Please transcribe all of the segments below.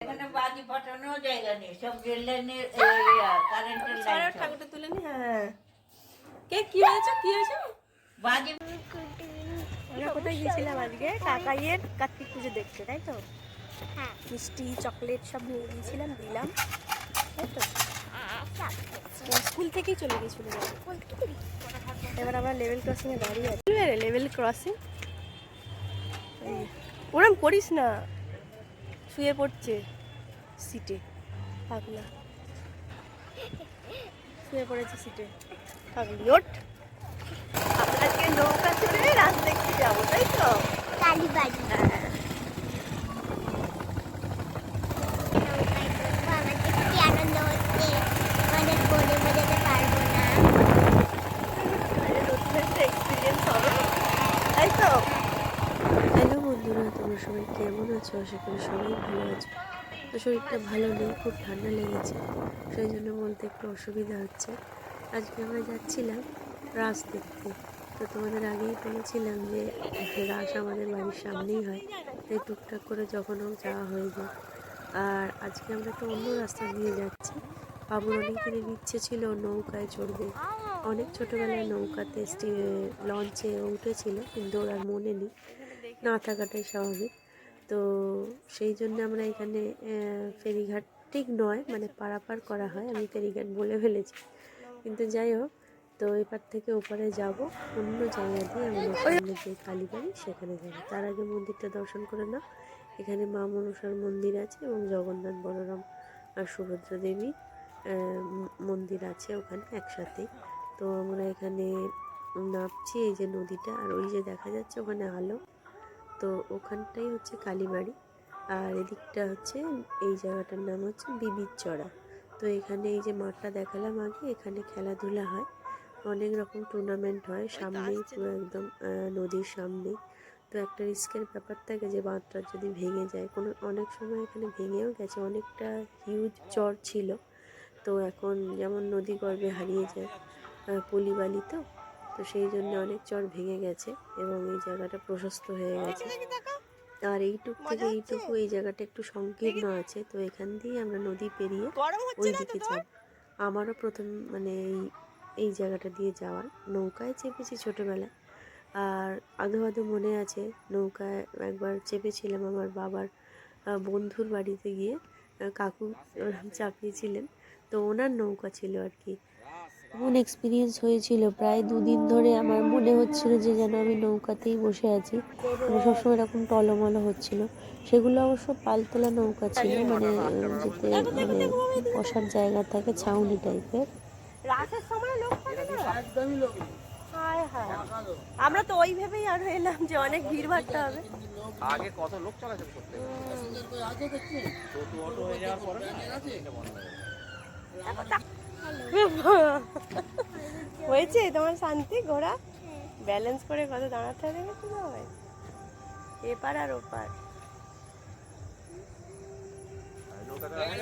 এখানে বাজি ফাটানোর জায়গা নেই, সব রেল লাইনের কারেন্টের লাইন। ঠাকুরটা তুলে নি। হ্যাঁ, কে কি হয়েছে কি হয়েছে? বাজি আমরা কোথায় গিয়েছিলাম আজকে? কাকাইয়ের কার্তিক পুজো দেখতে, তাই তো? হ্যাঁ, মিষ্টি চকলেট সব নিয়ে গিয়েছিলাম, দিলাম, তাই তো? স্কুল থেকেই চলে গেছিল। এবার আমরা লেভেল ক্রসিং এ দাঁড়িয়ে আছি। লেভেল ক্রসিং ওরম করিস না, শুয়ে পড়ছে সিটে, পাগলা শুয়ে পড়েছে সিটে, পাগলি ওঠ। আমরা আজকে নৌকা চড়ে রাত দেখতে যাবো, তাই তো? কালীবাড়ি হ্যাঁ, আমার কি আনন্দ হচ্ছে, মানে বলে বোঝাতে পারবো না। নতুন একটা এক্সপিরিয়েন্স হবে, তাই তো? হ্যালো বন্ধুরা, তোমরা সবাই কেমন আছো? আশা করি সবাই ভালো আছো। তো শরীরটা ভালো নেই, খুব ঠান্ডা লেগেছে, সেই জন্য বলতে একটু অসুবিধা হচ্ছে। আজকে আমরা যাচ্ছিলাম রাস দেখতে। তো তোমাদের আগেই বলেছিলাম যে রাস আমাদের বাড়ির সামনেই হয়, তাই টুকটাক করে যখন হোক যাওয়া হয়ে যায়। আর আজকে আমরা তো অন্য রাস্তা দিয়ে যাচ্ছি। বাবুর অনেক দিনের ইচ্ছে ছিল নৌকায় চড়বে, অনেক ছোটোবেলায় নৌকাতে লঞ্চে উঠেছিল, কিন্তু ওর আর মনে নেই, না থাকাটাই স্বাভাবিক। তো সেই জন্য আমরা এখানে ফেরিঘাট ঠিক নয়, মানে পারাপার করা হয়, আমি ফেরিঘাট বলে ফেলেছি, কিন্তু যাই হোক। তো এপার থেকে ওপারে যাব, অন্য জায়গা দিয়ে আমাদের সামনে যে কালীবাড়ি সেখানে যাব। তার আগে মন্দিরটা দর্শন করে নাও। এখানে মা মনসার মন্দির আছে এবং জগন্নাথ বলরাম আর সুভদ্রা দেবী মন্দির আছে ওখানে একসাথেই। তো আমরা এখানে নামছি, এই যে নদীটা, আর ওই যে দেখা যাচ্ছে ওখানে আলো, তো ওখানটাই হচ্ছে কালীবাড়ি। আর এদিকটা হচ্ছে, এই জায়গাটার নাম হচ্ছে বিবির চড়া। তো এখানে এই যে মাঠটা দেখালাম আগে, এখানে খেলাধুলা হয়, অনেক রকম টুর্নামেন্ট হয়, সামনেই পুরো একদম নদীর সামনেই। তো একটা রিস্কের ব্যাপার থাকে যে বাঁধটা যদি ভেঙে যায়, কোনো অনেক সময় এখানে ভেঙেও গেছে, অনেকটা হিউজ চর ছিল। তো এখন যেমন নদী গর্ভে হারিয়ে যায় পলিবালি, তো তো সেই জন্য অনেক চর ভেঙে গেছে এবং এই জায়গাটা প্রশস্ত হয়ে গেছে। আর এইটুকু থেকে এইটুকু এই জায়গাটা একটু সংকীর্ণ আছে, তো এখান দিয়ে আমরা নদী পেরিয়ে ওই দিকে যাব। আমারও প্রথম মানে এই জায়গাটা দিয়ে যাওয়ার, নৌকায় চেপেছি ছোটোবেলায়, আর আধো আধো মনে আছে নৌকায় একবার চেপেছিলাম আমার বাবার বন্ধুর বাড়িতে গিয়ে, কাকু ওরকম চাপিয়েছিলেন, তো ওনার নৌকা ছিল আর কি। এমন এক্সপিরিয়েন্স হয়েছিল, প্রায় 2 দিন ধরে আমার মনে হচ্ছিল যে যেন আমি নৌকাতেই বসে আছি, মানে সবসময় এরকম টলমলো হচ্ছিল। সেগুলো অবশ্য পালতোলা নৌকা ছিল, মানে যেতে মানে বসার জায়গা থাকে, ছাউনি টাইপের। রাতের সময় লোক থাকে না, একদমই লোক। হায় হায়, আমরা তো ওই ভেবেই আর এলাম যে অনেক ভিড় ভাট্টা হবে। আগে কত লোক চলাচল করতে টোটো অটো হয়ে যাওয়ার পরে এটা বন্ধ হয়ে গেছে। হয়েছে তোমার শান্তি? ঘোড়া ব্যালেন্স করে কত দাঁড়াতে হবে ভাই, এপার আর ওপার।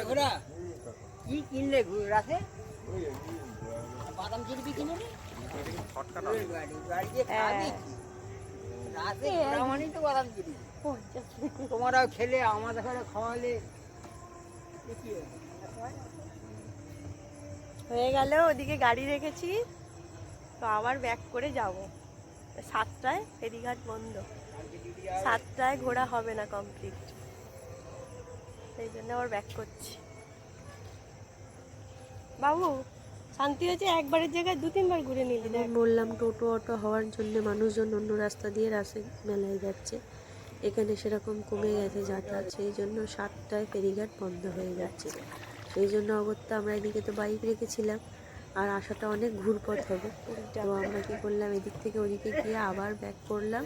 ঘোড়া কি কিনলে রাতে? বাদাম জিলিপি কিনে নি? রাতে ঘোড়া মানেই তো বাদাম জিলিপি। তোমরাও খেলে, আমাদের ঘরে খাওয়ালে, হয়ে গেল। ওদিকে গাড়ি রেখেছি, তো আবার ব্যাক করে যাব। 7টায় ফেরিঘাট বন্ধ, 7টায় ঘোরা হবে না কমপ্লিট, সেই জন্য আবার ব্যাক করছি। বাবু শান্তি হয়েছে, একবারের জায়গায় 2-3 বার ঘুরে নিলি। বললাম টোটো অটো হওয়ার জন্য মানুষজন অন্য রাস্তা দিয়ে রাসের মেলায় যাচ্ছে, এখানে সেরকম কমে গেছে যাতায়াত, সেই জন্য 7টায় ফেরিঘাট বন্ধ হয়ে যাচ্ছে। সেই জন্য অগত্যা আমরা এদিকে তো বাইক রেখেছিলাম, আর আসাটা অনেক ঘুরপথ হবে, তো আমরা কী করলাম, এদিক থেকে ওদিকে গিয়ে আবার ব্যাক করলাম,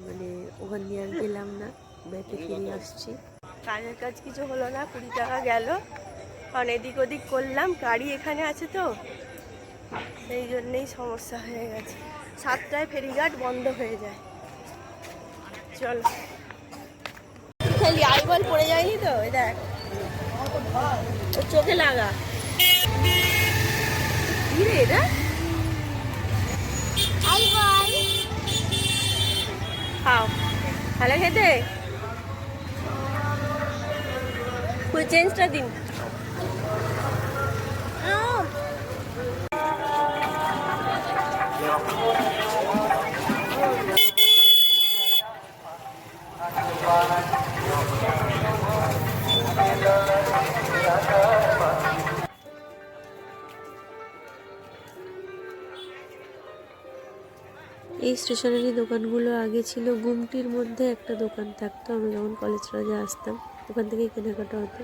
মানে ওখান দিয়ে আর গেলাম না, ব্যাকে ফিরে আসছি। কাজের কাজ কিছু হলো না, 20 টাকা গেল, কারণ এদিক ওদিক করলাম, গাড়ি এখানে আছে তো সেই জন্যেই সমস্যা হয়ে গেছে। 7টায় ফেরিঘাট বন্ধ হয়ে যায়। চল খালি আইবল পড়ে যায়নি তো, এই দেখ চোখে লাগা, কি রে এটা? খাও, ভালো খেতে। চেঞ্জটা দিন। এই স্টেশনারি দোকানগুলো আগে ছিল গুমটির মধ্যে একটা দোকান থাকতো, আমরা যখন কলেজ টলেজে আসতাম ওখান থেকে কেনাকাটা হতো।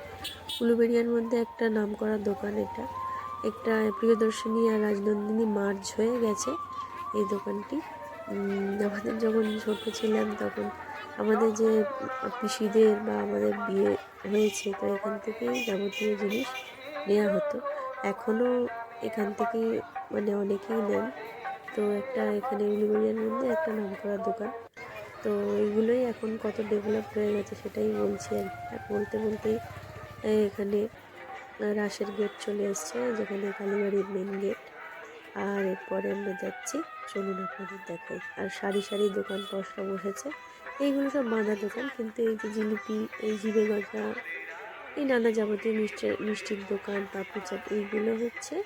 উলুবেড়িয়ার মধ্যে একটা নামকরা দোকান, এটা একটা প্রিয়দর্শিনী আর রাজনন্দিনী মার্জ হয়ে গেছে এই দোকানটি। আমাদের যখন ছোটো ছিলাম তখন আমাদের যে পিসিদের বা আমাদের বিয়ে হয়েছে, তো এখান থেকেই যাবতীয় জিনিস নেওয়া হতো। এখনও এখান থেকে মানে অনেকেই নেন। তো একটা এখানে উলুবেড়িয়ার মধ্যে একটা নামকরা দোকান। তো এইগুলোই এখন কত ডেভেলপ হয়ে গেছে সেটাই বলছি আর কি। আর বলতে বলতেই এখানে রাসের গেট চলে এসছে, যেখানে কালীবাড়ির মেন গেট। আর এরপরে আমরা যাচ্ছি, চলুন আপনাদের দেখাই। আর সারি সারি দোকান পশরা বসেছে, এইগুলো সব বাঁধা দোকান, কিন্তু এই যে জিলিপি, এই জিরে গজা, এই নানা যাবতীয় মিষ্টির দোকান, পাপড়ি চাট, এইগুলো হচ্ছে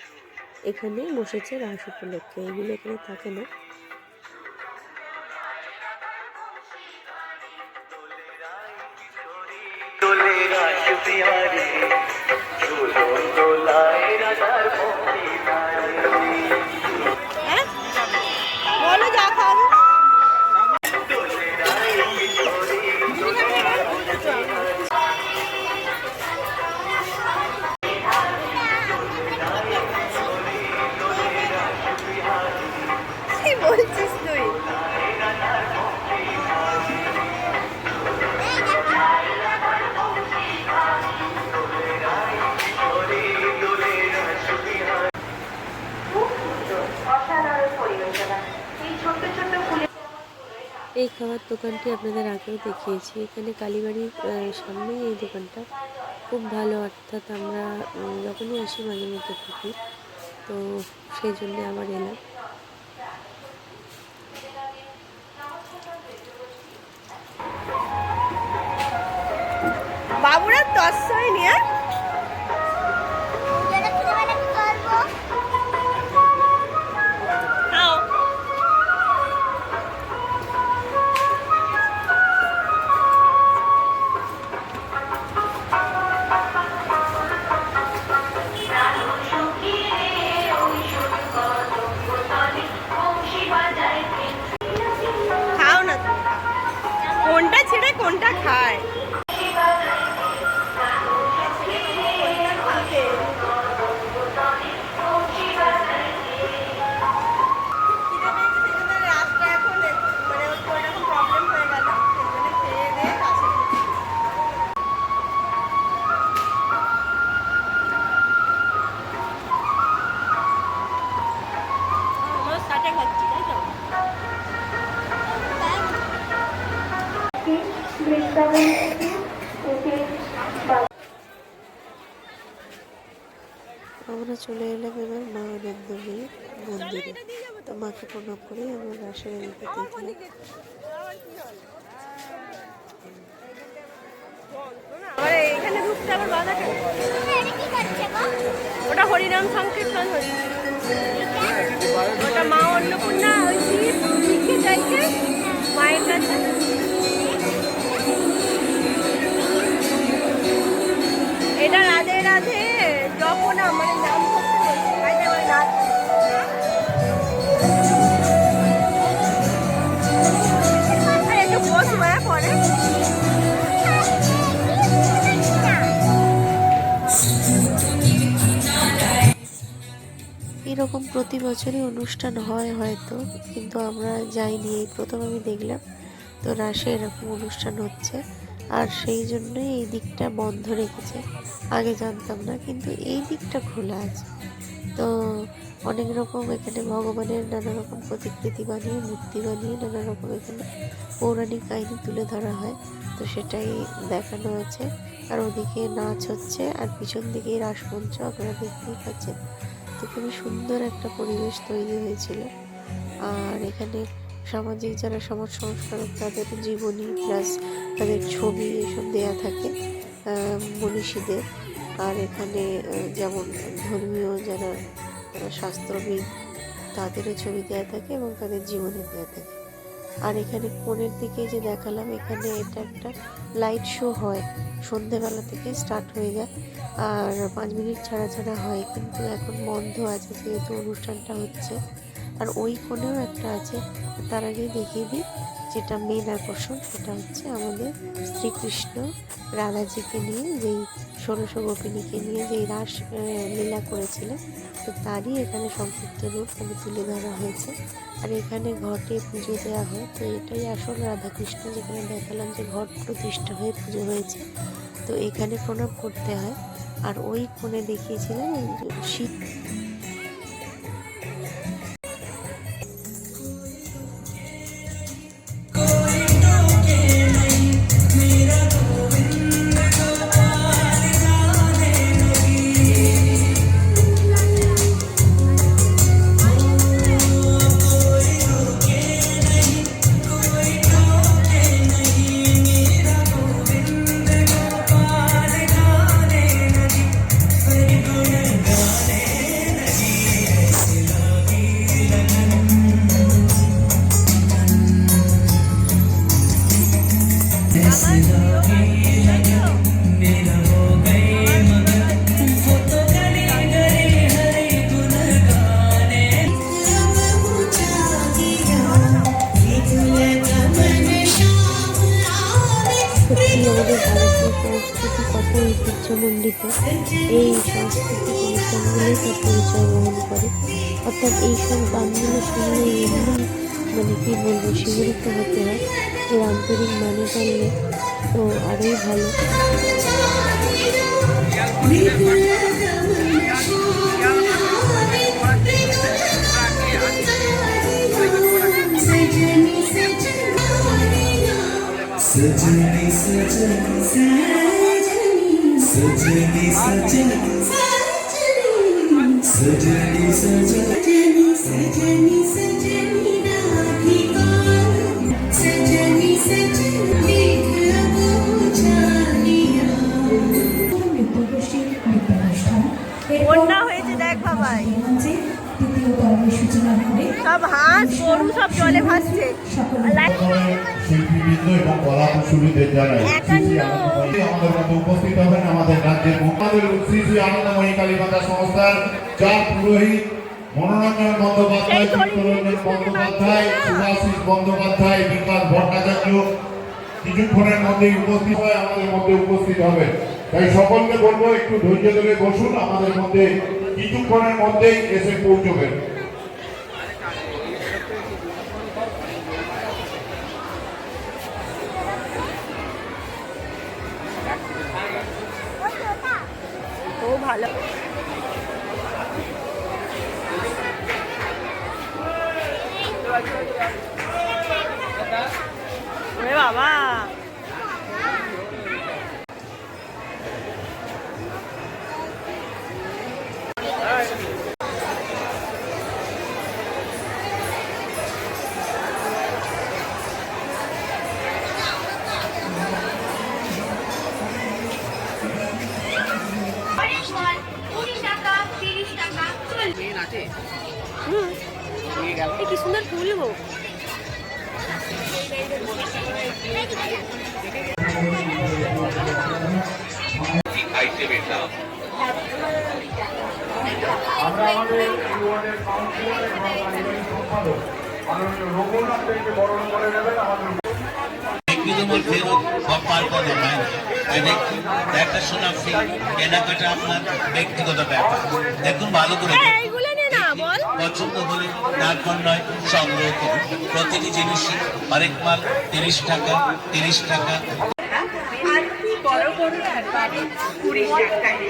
এখানে বসেছে রাস উপলক্ষে। এগুলো এখানে থাকে না। বলো যা খাবে। কি বলছিস তুই? এই খাবার দোকানটি আপনাদের আগেও দেখিয়েছি। এখানে কালীবাড়ির সামনেই এই দোকানটা, খুব ভালো। অর্থাৎ আমরা যখনই আসি মাঝে মধ্যে থাকি, তো সেই জন্যে আবার এলাম। বাবুরা তসই নিয়ে খাও না, কোনটা ছেড়ে কোনটা খায়। আমরা চলে এলাম এবার মা আনন্দময়ী মন্দিরে। তো মাকে প্রণাম করে আমরা রাসের দিকে দেখলাম। এখানে ঢুকতে আবার বাধা কেন? ওটা হরিনাম সংকীর্তন হচ্ছে। ওটা মা অন্নপূর্ণা ওই শিখে চাইছে মায়ের কাছে। এটা রাধে রাধে যখন আমার নাম করতে বলছে, তাই আমার নাচ। আর একটু বস মায়া পরে এরকম প্রতি বছরই অনুষ্ঠান হয় হয়তো, কিন্তু আমরা যাইনি, এই প্রথম আমি দেখলাম। তো রাসে এরকম অনুষ্ঠান হচ্ছে, আর সেই জন্যই এই দিকটা বন্ধ রেখেছে। আগে জানতাম না, কিন্তু এই দিকটা খোলা আছে। তো অনেক রকম এখানে ভগবানের নানা রকম প্রতিকৃতি বানিয়ে, মূর্তি বানিয়ে নানা রকম এখানে পৌরাণিক কাহিনী তুলে ধরা হয়। তো সেটাই দেখানো হচ্ছে। আর ওদিকে নাচ হচ্ছে, আর পিছন দিকেই রাসমঞ্চ আপনারা দেখতেই পাচ্ছেন। তো খুবই সুন্দর একটা পরিবেশ তৈরি হয়েছিল। আর এখানে সামাজিক যারা সমাজ সংস্কারক, তাদের জীবনী প্লাস তাদের ছবি এসব দেয়া থাকে। মনীষীদের। আর এখানে যেমন ধর্মীয় যারা শাস্ত্রবিদ তাদেরও ছবি দেওয়া থাকে এবং তাদের জীবনে দেওয়া থাকে। আর এখানে কোণের দিকে যে দেখালাম, এখানে এটা একটা লাইট শো হয়, সন্ধেবেলা থেকে স্টার্ট হয়ে যায় আর 5 মিনিট ছাড়া ছাড়া হয়, কিন্তু এখন বন্ধ আছে যেহেতু অনুষ্ঠানটা হচ্ছে। আর ওই কোণেও একটা আছে, তার আগেই দেখিয়ে দিই যেটা মেন আকর্ষণ, সেটা হচ্ছে আমাদের শ্রীকৃষ্ণ রাধাজিকে নিয়ে, যেই 16 গোপিনীকে নিয়ে যেই রাস লীলা করেছিলেন, তো তারই এখানে সংক্ষিপ্ত রূপ তুলে ধরা হয়েছে। আর এখানে ঘটে পুজো দেওয়া হয়, তো এটাই আসল রাধাকৃষ্ণ, যেখানে দেখালাম যে ঘট প্রতিষ্ঠা হয়ে পুজো হয়েছে, তো এখানে প্রণাম করতে হয়। আর ওই কোণে দেখিয়েছিলাম শীত। আমাদের ভারতীয় সংস্কৃতি কত ঐতিহ্যমণ্ডিত, এই সাংস্কৃতিক অনুষ্ঠানগুলোই তার পরিচয় বহন করে। অর্থাৎ এইসব গানগুলো শুনলে এমনি কি বলবো, শিহরিত হতে হয়। এর আন্তরিক মানে জানলে তো আরোই ভালো। सजनी सजनी सजनी सजनी सजनी सजनी सजनी सजनी राधिका सजनी सजनी বন্যা হয়েছে দেখ বাবাই, সব হাঁস গরু সব জলে ভাসছে। শিল্পীবৃন্দ এবং কলা কুশলীদের জানাই আমাদের মধ্যে উপস্থিত হবেন আমাদের রাজ্যের শ্রী শ্রী আনন্দময়ী কালীমাতা সংস্থার চার পুরোহিত মনোরঞ্জন বন্দ্যোপাধ্যায়, চিত্তরঞ্জন বন্দ্যোপাধ্যায়, সুভাষিস বন্দ্যোপাধ্যায়, বিকাশ ভট্টাচার্য কিছুক্ষণের মধ্যেই উপস্থিত হয়, আমাদের মধ্যে উপস্থিত হবে। তাই সকলকে বলবো একটু ধৈর্য ধরে বসুন, আমাদের মধ্যে কিছুক্ষণের মধ্যেই এসে পৌঁছবেন। ও ভালো। ওরে বাবা, কি সুন্দর ফুল গো। আমরা আমাদের ইউনিয়নের কাউন্সিলর এবং নির্বাহী সম্পাদক মাননীয় রঘুনাথ থেকে বরণ করে নেবেন। আমাদের দেখাশোনা ফি কেনাকাটা আপনার ব্যক্তিগত ব্যাপার। দেখুন ভালো করে পছন্দ হলে তারপর নয় সংগ্রহ করুন। প্রতিটি জিনিসই আরেক মাল 30 টাকা 30 টাকা।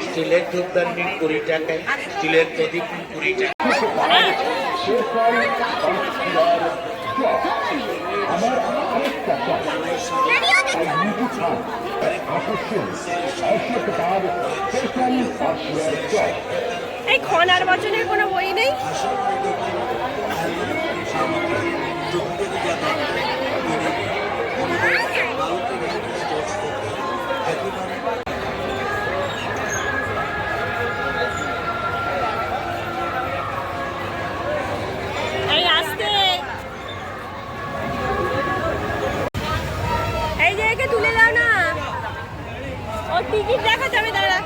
স্টিলের ধূপদানি 20 টাকায়, স্টিলের প্রদীপ 20 টাকা। এই খনার বচনের কোনো বই নেই। ও টিকিট দেখা যাবে, দাঁড়া।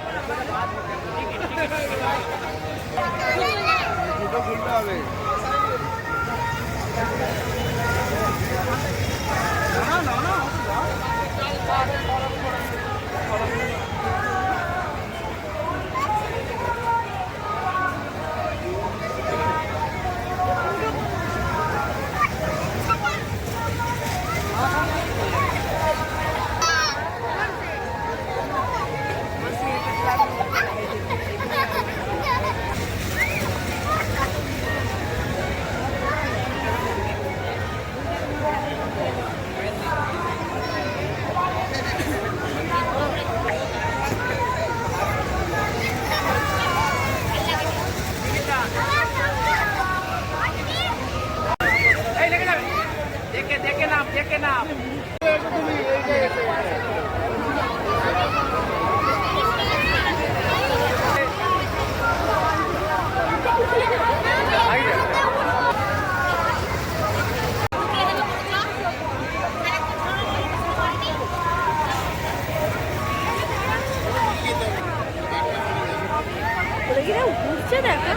ঘুরছে দেখা।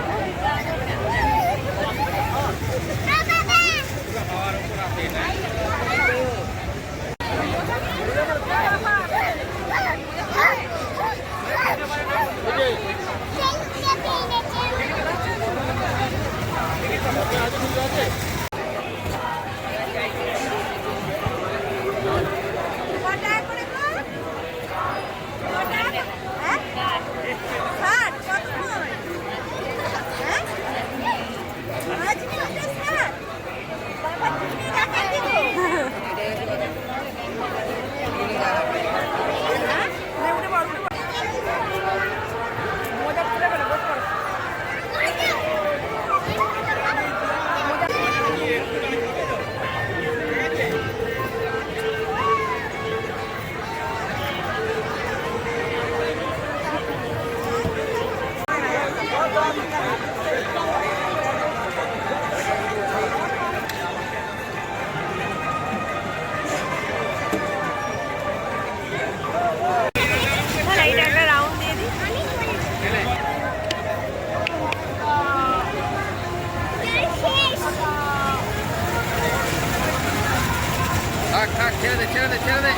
ছেড়ে দে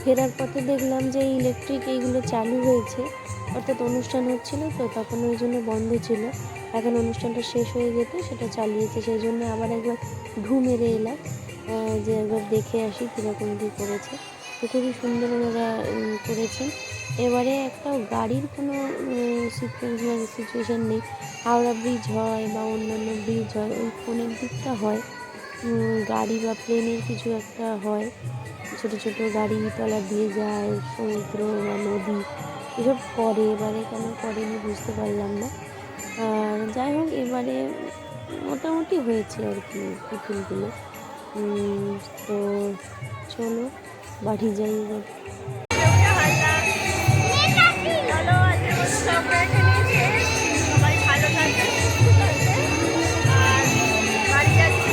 ফেরার পথে দেখলাম যে ইলেকট্রিক এইগুলো চালু হয়েছে, অর্থাৎ অনুষ্ঠান হচ্ছিল তো তখন ওই জন্য বন্ধ ছিল। এখন অনুষ্ঠানটা শেষ হয়ে যেতে সেটা চালিয়েছে, সেই জন্য আবার একবার ঢু মেরে এলাম যে একবার দেখে আসি কীরকম কী করেছে। তো খুবই সুন্দর ওনারা করেছেন। এবারে একটা গাড়ির কোনো সিচুয়েশান নেই। হাওড়া ব্রিজ হয় বা অন্যান্য ব্রিজ হয়, ওই কোনের দিকটা হয় গাড়ি বা প্লেনের কিছু একটা হয়, ছোটো ছোটো গাড়ি তলা দিয়ে যায়, সমুদ্র বা নদী এসব করে। এবারে কেন করেনি বুঝতে পারলাম না। যাই হোক এবারে মোটামুটি হয়েছে আর কি পুতুলগুলো। তো চলো বাড়ি যাই এবার। সবাই ভালো থাকবে, সুস্থ থাকবে, আর বাড়ি যাচ্ছি।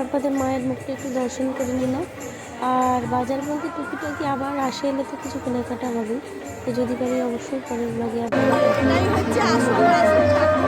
যাওয়ার পথে মায়ের মুখটা একটু দর্শন করে নিলাম। আর বাজার বলতে টুকিটাকি আবার আসে এলে তো কিছু কেনাকাটা হবে, তো যদি পারি অবশ্যই পরের ব্লগে আপনাদের এটাই হচ্ছে আসল ঠাকুর।